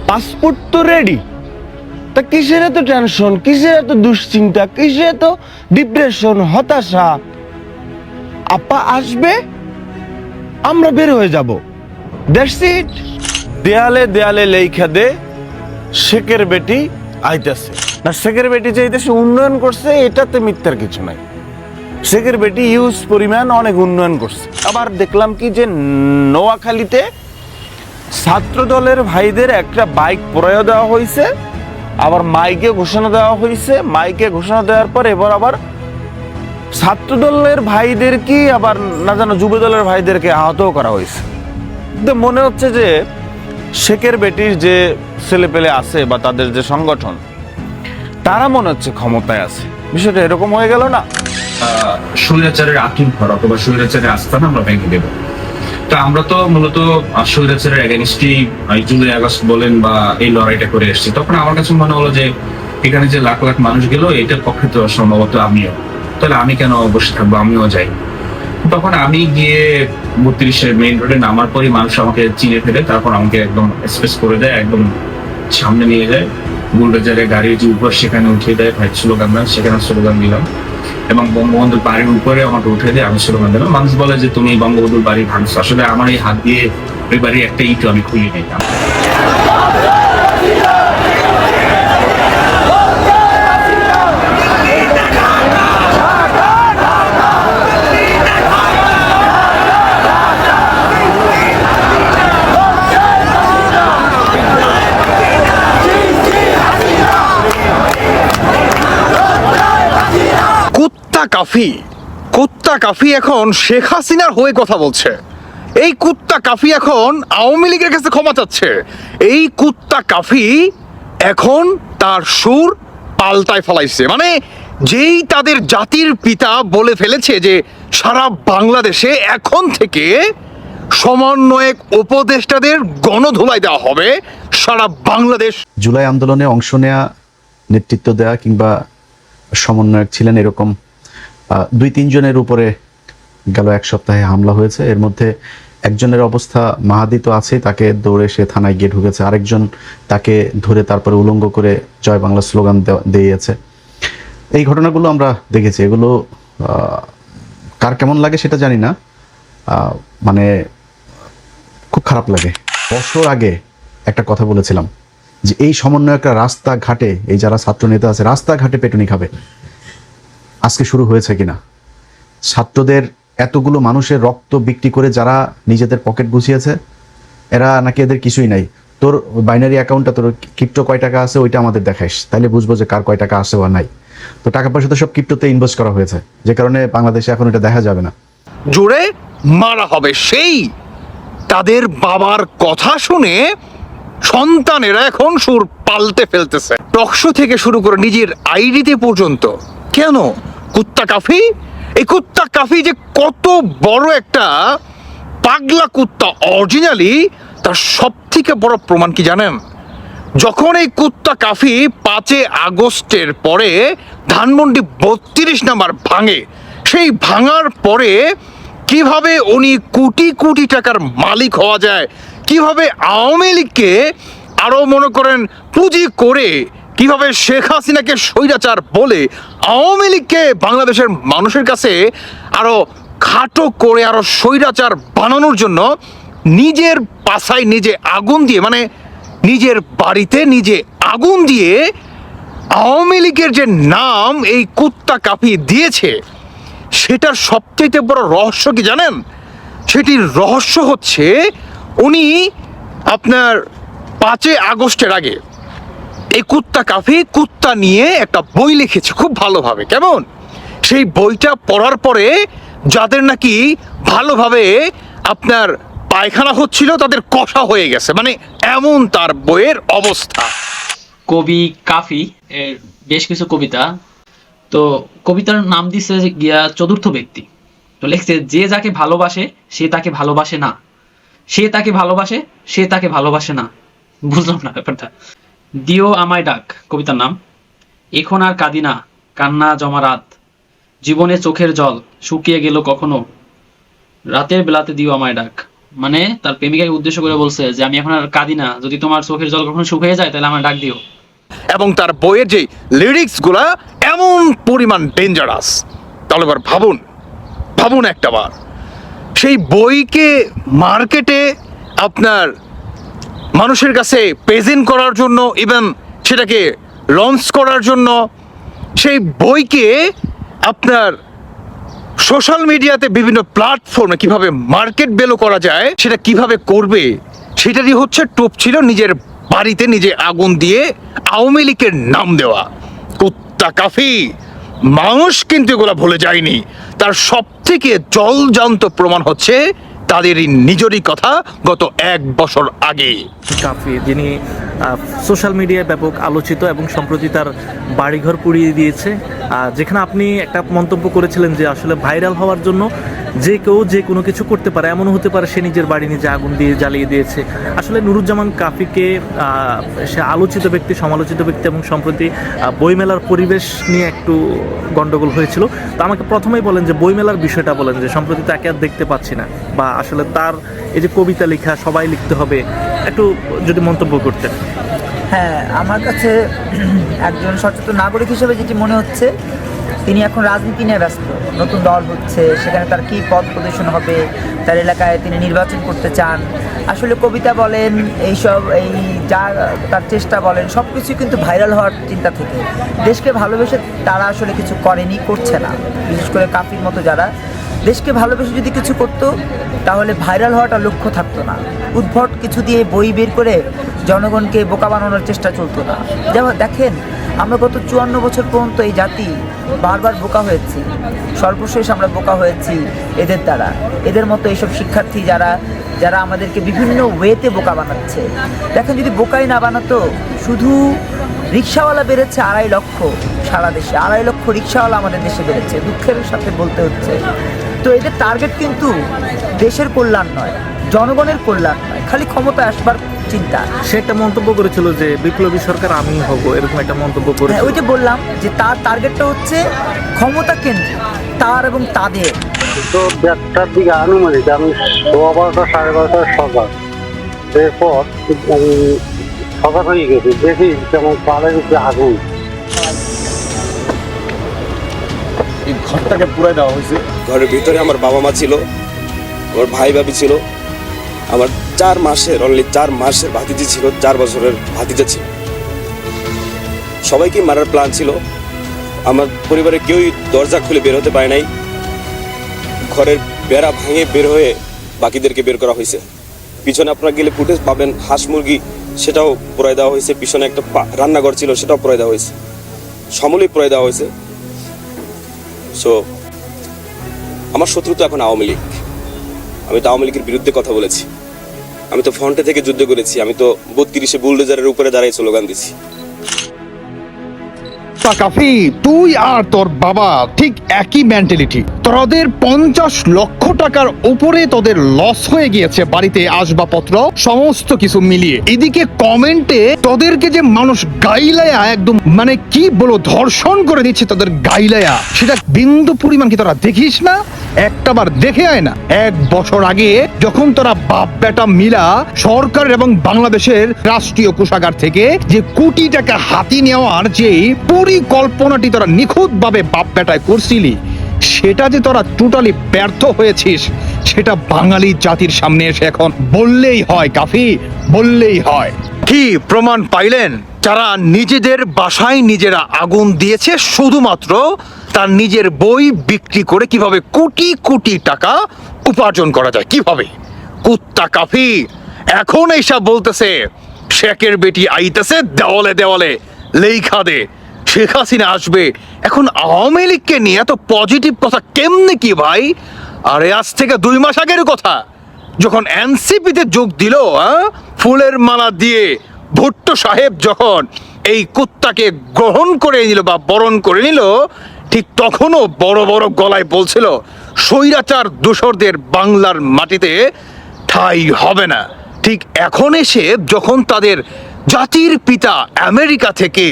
Passport তো ready, তা কিসের এত টেনশন, কিসের এত দুশ্চিন্তা, কিসের এত ডিপ্রেশন, হতাশা? আপা আসবে, আমরা বের হয়ে যাব। That's it. দেয়ালে দেয়ালে লেখা দে শেখের বেটি আইতাছে। না, শেখের বেটি যে দেশে উন্নয়ন করছে এটাতে মিথ্যার কিছু নাই। শেখের বেটি ইউজ পরিমাণ অনেক উন্নয়ন করছে। আবার দেখলাম কি যে নোয়াখালীতে ছাত্র দলের ভাইদের একটা বাইক প্রয়োগ দেওয়া হয়েছে, আবার মাইকে ঘোষণা দেওয়া হয়েছে। মাইকে ঘোষণা দেওয়ার পর এবার আবার ছাত্র দলের ভাইদেরকে আবার না জানো যুব দলের ভাইদেরকে আহতও করা হয়েছে। মনে হচ্ছে যে শেখের বেটির যে ছেলেপেলে আছে বা তাদের যে সংগঠন, তারা মনে হচ্ছে ক্ষমতায় আছে। বিষয়টা এরকম হয়ে গেল না? স্বৈরাচারের আতুর ঘর অথবা স্বৈরাচারের আস্থান আমরা ভেঙে দেব। তো আমরা তো মূলত স্বৈরাচারের এগেনস্টই জুলাই আগস্ট বলেন বা এই লড়াইটা করে এসেছি। তখন আমার কাছে মনে হলো যে এখানে যে লাখ লাখ মানুষ গেল, এটার পক্ষে তো সম্ভবত আমিও, তাহলে আমি কেন বসে থাকবো, আমিও যাই। তখন আমি গিয়ে 32-এর মেইন রোডে নামার পরই মানুষ আমাকে চিনে ফেলে, তারপর আমাকে একদম স্পেস করে দেয়, একদম সামনে নিয়ে যায়, বুলডোজারে গাড়ির যে উপর সেখানে উঠিয়ে দেয়, ভাই স্লোগান দেন, সেখানে স্লোগান দিলাম এবং বঙ্গবন্ধুর বাড়ির উপরে আমাকে উঠে দিয়ে আমি স্লোগান দিলাম। মানুষ বলে যে তুমি বঙ্গবন্ধুর বাড়ি ভাঙছো, আসলে আমার এই হাত দিয়ে ওই বাড়ির একটা ইটও আমি খুলে নিলাম। কুত্তা কাফি এখন শেখ হাসিনার হয়ে কথা বলছে। এই কুত্তা কাফি এখন আওয়ামী লীগের কাছে ক্ষমা চাচ্ছে। এই কুত্তা কাফি এখন তার সুর পাল্টায় ফেলাইছে। মানে যেই তাদের জাতির পিতা বলে ফেলেছে যে সারা বাংলাদেশে এখন থেকে সমন্বয়ক উপদেষ্টাদের গণধোলাই দেওয়া হবে সারা বাংলাদেশ। জুলাই আন্দোলনে অংশ নেয়া, নেতৃত্ব দেওয়া কিংবা সমন্বয়ক ছিলেন এরকম 2-3 জনের উপরে গেল এক সপ্তাহে হামলা হয়েছে। এর মধ্যে একজনের অবস্থা মাহাদি তো আছে, তাকে দৌড়ে সে থানায় গিয়ে ঢুকেছে। আরেকজন তাকে ধরে তারপরে উলঙ্গ করে জয় বাংলা স্লোগান দিয়েছে। এই ঘটনাগুলো আমরা দেখেছি। এগুলো কার কেমন লাগে সেটা জানি না, মানে খুব খারাপ লাগে। বছর আগে একটা কথা বলেছিলাম যে এই সমন্বয়করা রাস্তাঘাটে, এই যারা ছাত্র নেতা আছে রাস্তাঘাটে পেটুনি খাবে। আজকে শুরু হয়েছে কিনা? ছাত্রদের এতগুলো মানুষের রক্ত বিক্রি করে যারা নিজেদের পকেট গুছিয়েছে, এরা নাকি এদের কিছুই নাই। তোর বাইনারি অ্যাকাউন্টটা, তোর ক্রিপ্টো কয় টাকা আছে ওইটা আমাদের দেখাইস, তাইলে বুঝবো যে কার কয় টাকা আছে বা নাই। তো টাকা পয়সা তো সব ক্রিপ্টোতে ইনভেস্ট করা হয়েছে, যে কারণে বাংলাদেশে এখন এটা দেখা যাবে না। জোরে মারা হবে। সেই তাদের বাবার কথা শুনে সন্তানেরা এখন সুর পাল্টে ফেলতেছে। টকশো থেকে শুরু করে নিজের আইডিতে পর্যন্ত। কেন? কুত্তা কাফি। এই কুত্তা কাফি যে কত বড় একটা পাগলা কুত্তা অরিজিনালি, তার সব থেকে বড় প্রমাণ কি জানেন? যখন এই কুত্তা কাফি 5 আগস্টের পরে ধানমন্ডি 32 নাম্বার ভাঙে, সেই ভাঙার পরে কিভাবে উনি কোটি কোটি টাকার মালিক হওয়া যায়, কিভাবে আওয়ামী লীগকে আরো মনে করেন পুঁজি করে, কিভাবে শেখ হাসিনাকে স্বৈরাচার বলে আওয়ামী লীগকে বাংলাদেশের মানুষের কাছে আরো খাটো করে আরো স্বৈরাচার বানানোর জন্য নিজের পাছায় নিজে আগুন দিয়ে, মানে নিজের বাড়িতে নিজে আগুন দিয়ে আওয়ামী লীগের যে নাম এই কুত্তা কাফি দিয়েছে, সেটার সবচেয়ে বড় রহস্য কি জানেন? সেটির রহস্য হচ্ছে উনি আপনার 5 আগস্টের আগে এই কুত্তা কাফি কুত্তা নিয়ে একটা বই লিখেছে খুব ভালোভাবে। কেমন? সেই বইটা পড়ার পরে যাদের নাকি ভালোভাবে আপনার পায়খানা হচ্ছিল তাদের কষা হয়ে গেছে, মানে এমন তার বইয়ের অবস্থা। কবি কাফি এর বেশ কিছু কবিতা, তো কবিতার নাম দিচ্ছে গিয়া চতুর্থ ব্যক্তি। তো লিখছে, যে যাকে ভালোবাসে সে তাকে ভালোবাসে না, সে তাকে ভালোবাসে সে তাকে ভালোবাসে না। বুঝলাম না ব্যাপারটা। দিও আমায় ডাক কবিতার নাম। এখন আর কাঁদি না, কান্না জমা রাত, জীবনে চোখের জল শুকিয়ে গেল কখনো, রাতের বেলাতে দিও আমায় ডাক। মানে তার প্রেমিকাকে উদ্দেশ্য করে বলছে যে আমি এখন আর কাঁদি না, যদি তোমার চোখের জল কখনো শুকিয়ে যায় তাহলে আমার ডাক দিও। এবং তার বইয়ের যে লিরিক্সগুলা এমন পরিমাণ ডেঞ্জারাস, তাহলে এবার ভাবুন একটাবার, সেই বইকে মার্কেটে আপনার মানুষের কাছে প্রেজেন্ট করার জন্য, ইভেন সেটাকে লঞ্চ করার জন্য, সেই বইকে আপনার সোশ্যাল মিডিয়াতে বিভিন্ন প্ল্যাটফর্মে কিভাবে মার্কেট ভ্যালু করা যায়, সেটা কিভাবে করবে, সেটারই হচ্ছে টোপ ছিল নিজের বাড়িতে নিজে আগুন দিয়ে আওয়ামী লীগের নাম দেওয়া। কুত্তা কাফি মানুষ কিন্তু এগুলো ভুলে যায়নি। তার সব থেকে জলজান্ত প্রমাণ হচ্ছে তাদেরই নিজেরই কথা গত 1 বছর আগে। কাফি, যিনি সোশ্যাল মিডিয়ায় ব্যাপক আলোচিত এবং সম্প্রতি তার বাড়িঘর পুড়িয়ে দিয়েছে। যেখানে আপনি একটা মন্তব্য করেছিলেন যে আসলে ভাইরাল হওয়ার জন্য যে কেউ যে কোনো কিছু করতে পারে, এমনও হতে পারে সে নিজের বাড়ি নিজে আগুন দিয়ে জ্বালিয়ে দিয়েছে। আসলে নুরুজ্জামান কাফিকে সে আলোচিত ব্যক্তি, সমালোচিত ব্যক্তি, এবং সম্প্রতি বইমেলার পরিবেশ নিয়ে একটু গন্ডগোল হয়েছিল। তো আমাকে প্রথমেই বলেন যে বইমেলার বিষয়টা বলেন, যে সম্প্রতি তাকে আর দেখতে পাচ্ছি না, বা আসলে তার এই যে কবিতা লেখা সবাই লিখতে হবে, একটু যদি মন্তব্য করতেন। হ্যাঁ, আমার কাছে একজন সচেতন নাগরিক হিসেবে যেটি মনে হচ্ছে, তিনি এখন রাজনীতি নিয়ে ব্যস্ত। নতুন দল হচ্ছে, সেখানে তার কী পদ প্রদর্শন হবে, তার এলাকায় তিনি নির্বাচন করতে চান। আসলে কবিতা বলেন, এইসব যা তার চেষ্টা বলেন, সব কিছুই কিন্তু ভাইরাল হওয়ার চিন্তা থেকে। দেশকে ভালোবেসে তারা আসলে কিছু করেনি, করছে না। বিশেষ করে কাফির মতো যারা দেশকে ভালোবেসে যদি কিছু করতো তাহলে ভাইরাল হওয়াটা লক্ষ্য থাকতো না। উদ্ভট কিছু দিয়ে বই বের করে জনগণকে বোকা বানানোর চেষ্টা চলতো না। যেমন দেখেন, আমরা গত 54 বছর পর্যন্ত এই জাতি বারবার বোকা হয়েছি। সর্বশেষ আমরা বোকা হয়েছি এদের দ্বারা। এদের মতো এইসব শিক্ষার্থী যারা আমাদেরকে বিভিন্ন ওয়েতে বোকা বানাচ্ছে। দেখেন, যদি বোকাই না বানাতো, শুধু রিক্সাওয়ালা বেড়েছে 2.5 লক্ষ সারা দেশে, 2.5 লক্ষ রিক্সাওয়ালা আমাদের দেশে বেড়েছে, দুঃখের সাথে বলতে হচ্ছে। তো এদের টার্গেট কিন্তু দেশের কল্যাণ নয়, জনগণের কল্যাণ নয়, খালি ক্ষমতায় আসবার চিন্তা। সে একটা মন্তব্য করেছিল যে বিপ্লবী সরকার আমি হব, এরকম একটা মন্তব্য হ্যাঁ, করেছিল। ওই যে বললাম যে তার টার্গেটটা হচ্ছে ক্ষমতা কেন্দ্রিক, তার এবং তাদের। তো 1টার দিকে আনুমানিক আমি 12:30 12:30 সজাগ। এরপর আমি সজাগ হয়ে গেছি, দেখি যেমন পালের উপরে আগুন। এই ঘরটাকে পুরাই দেওয়া হয়েছে। ঘরের ভিতরে আমার বাবা মা ছিল, আমার ভাই ভাবি ছিল, আমার 4 মাসের ভাতিজি ছিল, 4 বছরের ভাতিজা ছিল। সবাইকে মারার প্ল্যান ছিল। আমার পরিবারে কেউই দরজা খুলে বের হতে পারে নাই। ঘরের বেড়া ভাঙে বের হয়ে বাকিদেরকে বের করা হয়েছে। পিছনে আপনারা গেলে ফুটেজ পাবেন, হাঁস মুরগি সেটাও পুরাই দেওয়া হয়েছে। পিছনে একটা রান্নাঘর ছিল, সেটাও পুরাই দেওয়া হয়েছে, সমূলেই পুরাই দেওয়া হয়েছে। সো আমার শত্রু তো এখন আওয়ামী লীগ। আমি তো আওয়ামী লীগের বিরুদ্ধে কথা বলেছি, আমি তো ফ্রন্টে থেকে যুদ্ধ করেছি, আমি তো 32-এ বুলডোজারের উপরে দাঁড়িয়ে স্লোগান দিছি। কাফি, তুই আর তোর বাবা ঠিক একই মেন্টালিটি। তোদের 50 লক্ষ টাকার উপরে তোদের লস হয়ে গিয়েছে, বাড়িতে আসবাবপত্র সমস্ত কিছু মিলিয়ে। এদিকে কমেন্টে তোদেরকে যে মানুষ গাইলায়া একদম মানে কি বলো ধর্ষণ করে দিচ্ছে, তোদের গাইলায়া সেটা বিন্দু পরিমাণ কি তোরা দেখিস না? একটাবার দেখে আয় না। 1 বছর আগে যখন তোরা বাপ বেটা মিলা সরকার এবং বাংলাদেশের রাষ্ট্রীয় কোষাগার থেকে যে কোটি টাকা হাতি নেওয়ার যে পরিকল্পনাটি তোরা নিখুঁত ভাবে বাপ বেটায় করছিলি, সেটা যে তোরা টোটালি ব্যর্থ হয়েছিস, সেটা বাঙালি জাতির সামনে এসে এখন বললেই হয়। কাফি, বললেই হয়। কি প্রমাণ পাইলেন? যারা নিজেদের বাসায় নিজেরা আগুন দিয়েছে শুধুমাত্র তার নিজের বই বিক্রি করে কিভাবে কোটি কোটি টাকা উপার্জন করা যায়, কিভাবে। কুত্তা কাফি এখন এইসব বলতেছে শেখের বেটি আইতেছে, দেওয়ালে দেওয়ালে লেখা দে, শেখ হাসিনা আসবে। এখন আওয়ামী লীগকে নিয়ে এত পজিটিভ কথা কেমনে কি ভাই? আরে আজ থেকে 2 মাস আগের কথা, যখন এনসিপিতে যোগ দিল, ফুলের মালা দিয়ে ভুট্টো সাহেব যখন এই কুত্তাকে গ্রহণ করে নিল বা বরণ করে নিল, ঠিক তখনও বড় বড় গলায় বলছিল স্বৈরাচার দোসরদের বাংলার মাটিতে ঠাঁই হবে না। ঠিক এখন এসে যখন তাদের জাতির পিতা আমেরিকা থেকে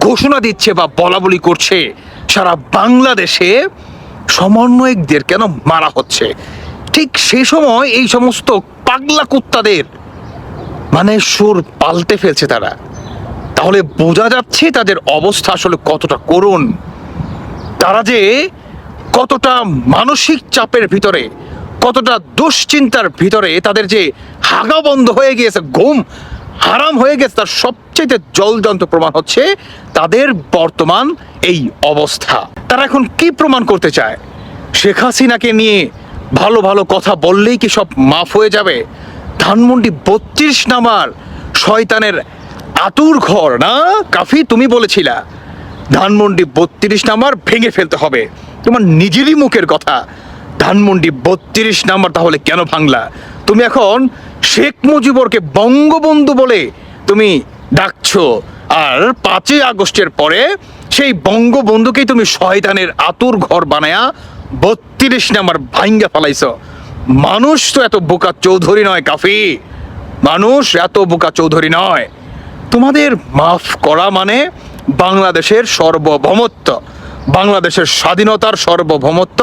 ঘোষণা দিচ্ছে বা বলাবলি করছে সারা বাংলাদেশে সমন্বয়কদের কেন মারা হচ্ছে, ঠিক সে সময় এই সমস্ত পাগলা কুত্তাদের মানে সুর পাল্টে ফেলছে তারা। তাহলে বোঝা যাচ্ছে তাদের অবস্থা আসলে কতটা করুণ, তারা যে কতটা মানসিক চাপের ভিতরে, কতটা দুশ্চিন্তার ভিতরে, তাদের যে হাগা বন্ধ হয়ে গিয়েছে, ঘুম হারাম হয়ে গেছে, তার সবচেয়ে জলজন্ত প্রমাণ হচ্ছে তাদের বর্তমান এই অবস্থা। তারা এখন কি প্রমাণ করতে চায়? শেখ হাসিনাকে নিয়ে ভালো ভালো কথা বললেই কি সব মাফ হয়ে যাবে? ধানমন্ডি 32 নাম্বার শয়তানের আতুর ঘর না কাফি? তুমি বলেছিলা ধানমন্ডি 32 নাম্বার ভেঙে ফেলতে হবে, তোমার নিজেরই মুখের কথা। ধানমন্ডি 32 নাম্বার তাহলে কেন ভাঙলা? তুমি এখন শেখ মুজিবুরকে বঙ্গবন্ধু বলে তুমি ডাকছো, আর 5ই আগস্টের পরে সেই বঙ্গবন্ধুকেই তুমি শয়তানের আতুর ঘর বানায়া 32 নাম্বার ভাঙ্গা ফেলাইছো। মানুষ তো এত বোকা চৌধুরী নয় কাফি, মানুষ এত বোকা চৌধুরী নয়। তোমাদের মাফ করা মানে বাংলাদেশের সার্বভৌমত্ব, বাংলাদেশের স্বাধীনতার সার্বভৌমত্ব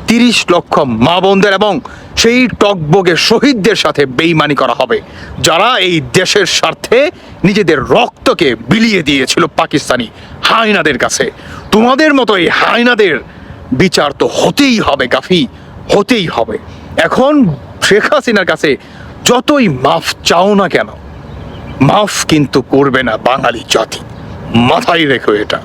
30 লক্ষ মা বোনদের এবং সেই টকবগে শহীদদের সাথে বেইমানি করা হবে, যারা এই দেশের স্বার্থে নিজেদের রক্তকে বিলিয়ে দিয়েছিল পাকিস্তানি হায়নাদের কাছে। তোমাদের মতো এই হায়নাদের বিচার তো হতেই হবে কাফি, হতেই হবে। এখন শেখ হাসিনার কাছে যতই মাফ চাও না কেন, মাফ কিন্তু করবে না বাঙালি জাতি, মাথায় রেখো এটা।